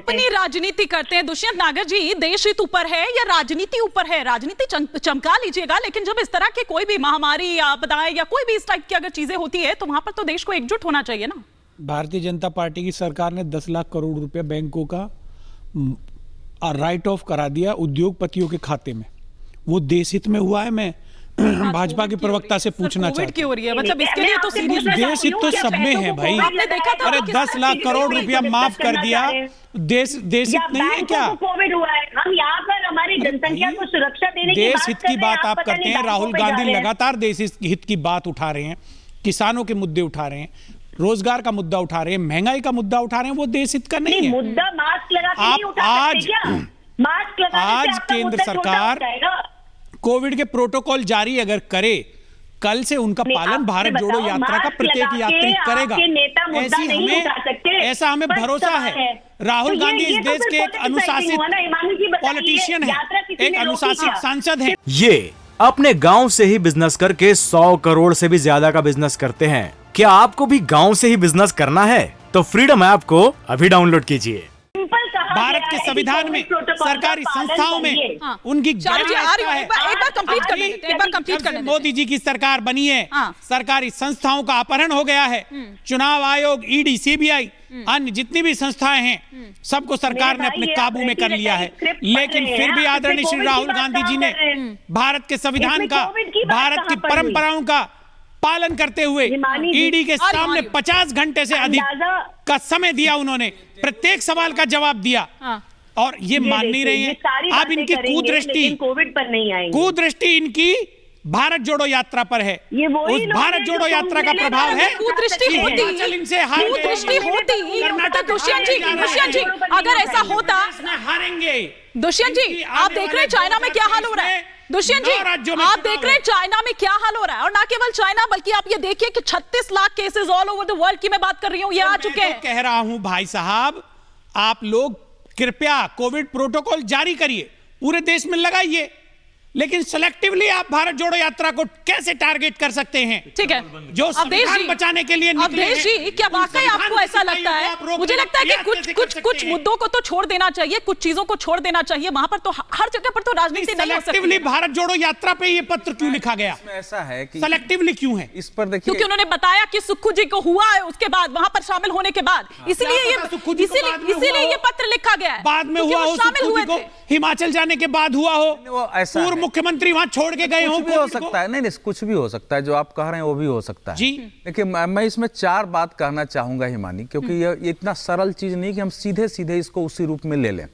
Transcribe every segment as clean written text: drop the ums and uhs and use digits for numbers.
अपनी राजनीति करते हैं दुष्यंत नागर जी, देश हित ऊपर है या राजनीति ऊपर है? राजनीति चमका लीजिएगा, लेकिन जब इस तरह के कोई भी महामारी या आपदाएं या कोई भी इस टाइप की अगर चीजें होती है तो वहां पर तो देश को एकजुट होना चाहिए ना। भारतीय जनता पार्टी की सरकार ने 10 लाख करोड़ रुपए बैंकों का राइट ऑफ करा दिया उद्योगपतियों के खाते में। वो देश हित में हुआ है। मैं भाजपा के प्रवक्ता से पूछना चाहता हूँ, मतलब इसके लिए तो सीरियस देश हित तो सब में है भाई। अरे 10 लाख करोड़ रुपया माफ कर दिया, देश हित नहीं है क्या? कोविड हुआ है, हम यहाँ पर हमारी जनसंख्या को सुरक्षा देने की देश हित की बात आप करते हैं। राहुल गांधी लगातार देश हित की बात उठा रहे हैं, किसानों के मुद्दे उठा रहे हैं, रोजगार का मुद्दा उठा रहे हैं, महंगाई का मुद्दा उठा रहे हैं। वो देश हित का नहीं है। मुद्दा मास्क लगा के नहीं उठा सकते क्या? मास्क आज केंद्र सरकार कोविड के प्रोटोकॉल जारी अगर करे, कल से उनका पालन भारत जोड़ो यात्रा का प्रत्येक यात्री करेगा, ऐसा हमें भरोसा है। राहुल गांधी इस देश के एक अनुशासित पॉलिटिशियन है, एक अनुशासित सांसद है। ये अपने गांव से ही बिजनेस करके 100 करोड़ से भी ज्यादा का बिजनेस करते हैं। क्या आपको भी गांव से ही बिजनेस करना है? तो फ्रीडम ऐप को अभी डाउनलोड कीजिए। भारत के संविधान में, सरकारी संस्थाओं में उनकी मोदी जी की सरकार बनी है, सरकारी संस्थाओं का अपहरण हो गया है। चुनाव आयोग, ईडी, सीबीआई, अन्य जितनी भी संस्थाएं हैं, सबको सरकार ने अपने काबू में कर लिया है। लेकिन फिर भी आदरणीय श्री राहुल गांधी जी ने भारत के संविधान का, भारत की परंपराओं का पालन करते हुए ईडी के सामने 50 घंटे से अधिक का समय दिया। उन्होंने प्रत्येक सवाल का जवाब दिया और ये मान नहीं रहे हैं। अब इनकी कुदृष्टि इनकी भारत जोड़ो यात्रा पर है। उस भारत जोड़ो यात्रा का प्रभाव है। कुदृष्टि होती, दुष्यंत जी, अगर ऐसा होता, हारेंगे। दुष्यंत जी, आप देख रहे हैं चाइना में क्या हाल हो रहा है। दुष्यंत जी, आप देख रहे हैं चाइना में क्या हाल हो रहा है, और ना केवल चाइना बल्कि आप ये देखिए कि 36 lakh cases all over the world की मैं बात कर रही हूँ, ये आ चुके हैं। कह रहा हूं भाई साहब, आप लोग कृपया कोविड प्रोटोकॉल जारी करिए, पूरे देश में लगाइए, लेकिन सेलेक्टिवली आप भारत जोड़ो यात्रा को कैसे टारगेट कर सकते हैं? ठीक है, जो संविधान बचाने के लिए निकले हैं। अवधेश जी, क्या वाकई आपको ऐसा लगता है? मुझे लगता है कि कुछ मुद्दों को तो छोड़ देना चाहिए, कुछ चीजों को छोड़ देना चाहिए। वहां पर तो हर जगह पर तो राजनीति नहीं हो सकती। भारत जोड़ो यात्रा पे ये पत्र क्यों लिखा गया? ऐसा है कि सेलेक्टिवली क्यों है? इस पर देखिए, क्योंकि उन्होंने बताया कि सुक्खू जी को हुआ है, उसके बाद वहां पर शामिल होने के बाद, इसीलिए ये पत्र लिखा गया है। बाद में हुआ हो, शामिल हुए थे, हिमाचल जाने के बाद हुआ हो, पूर्व मुख्यमंत्री वहां छोड़ के गए हो, कुछ भी हो सकता है। नहीं, कुछ भी हो सकता है, जो आप कह रहे हैं वो भी हो सकता है जी। देखिए, मैं इसमें 4 बात कहना चाहूंगा हिमानी, क्योंकि ये इतना सरल चीज नहीं कि हम सीधे सीधे इसको उसी रूप में ले लें।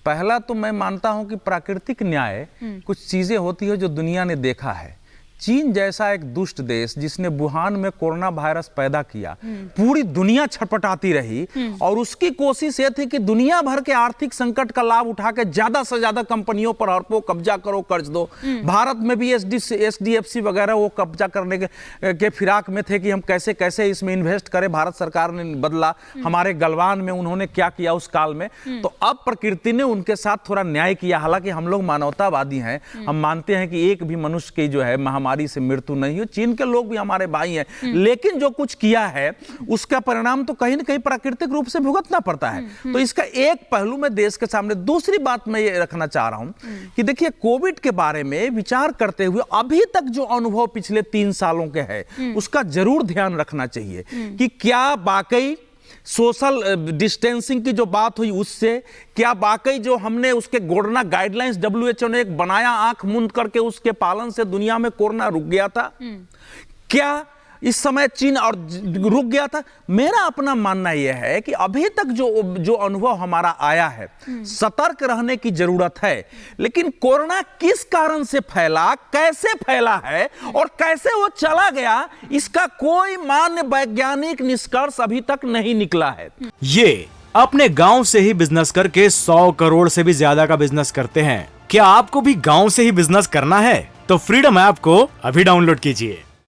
पहला तो मैं मानता हूं कि प्राकृतिक न्याय कुछ चीजें होती है जो दुनिया ने देखा है। चीन जैसा एक दुष्ट देश जिसने वुहान में कोरोना वायरस पैदा किया, पूरी दुनिया छटपटाती रही, और उसकी कोशिश ये थी कि दुनिया भर के आर्थिक संकट का लाभ उठा के ज्यादा से ज्यादा कंपनियों पर हड़पो, कब्जा करो, कर्ज दो। भारत में भी एचडीएफसी वगैरह वो कब्जा करने के फिराक में थे कि हम कैसे कैसे इसमें इन्वेस्ट करें। भारत सरकार ने बदला, हमारे गलवान में उन्होंने क्या किया उस काल में। तो अब प्रकृति ने उनके साथ थोड़ा न्याय किया। हालांकि हम लोग मानवतावादी हैं, हम मानते हैं कि एक भी मनुष्य की जो है महामारी से मृत्यु नहीं हो। चीन के लोग भी हमारे भाई हैं, लेकिन जो कुछ किया है उसका परिणाम तो कहीं ना कहीं प्राकृतिक रूप से भुगतना पड़ता है। तो इसका एक पहलू मैं देश के सामने, दूसरी बात मैं ये रखना चाह रहा हूं कि देखिए, कोविड के बारे में विचार करते हुए अभी तक जो अनुभव पिछले 3 सालों के है उसका जरूर ध्यान रखना चाहिए कि क्या वाकई सोशल डिस्टेंसिंग की जो बात हुई उससे, क्या वाकई जो हमने उसके कोरोना गाइडलाइंस WHO ने एक बनाया, आंख मूंद करके उसके पालन से दुनिया में कोरोना रुक गया था? क्या इस समय चीन और रुक गया था? मेरा अपना मानना यह है कि अभी तक जो अनुभव हमारा आया है, सतर्क रहने की जरूरत है। लेकिन कोरोना किस कारण से फैला, कैसे फैला है और कैसे वो चला गया, इसका कोई मान्य वैज्ञानिक निष्कर्ष अभी तक नहीं निकला है। ये अपने गांव से ही बिजनेस करके 100 करोड़ से भी ज्यादा का बिजनेस करते हैं। क्या आपको भी गांव से ही बिजनेस करना है? तो फ्रीडम ऐप को अभी डाउनलोड कीजिए।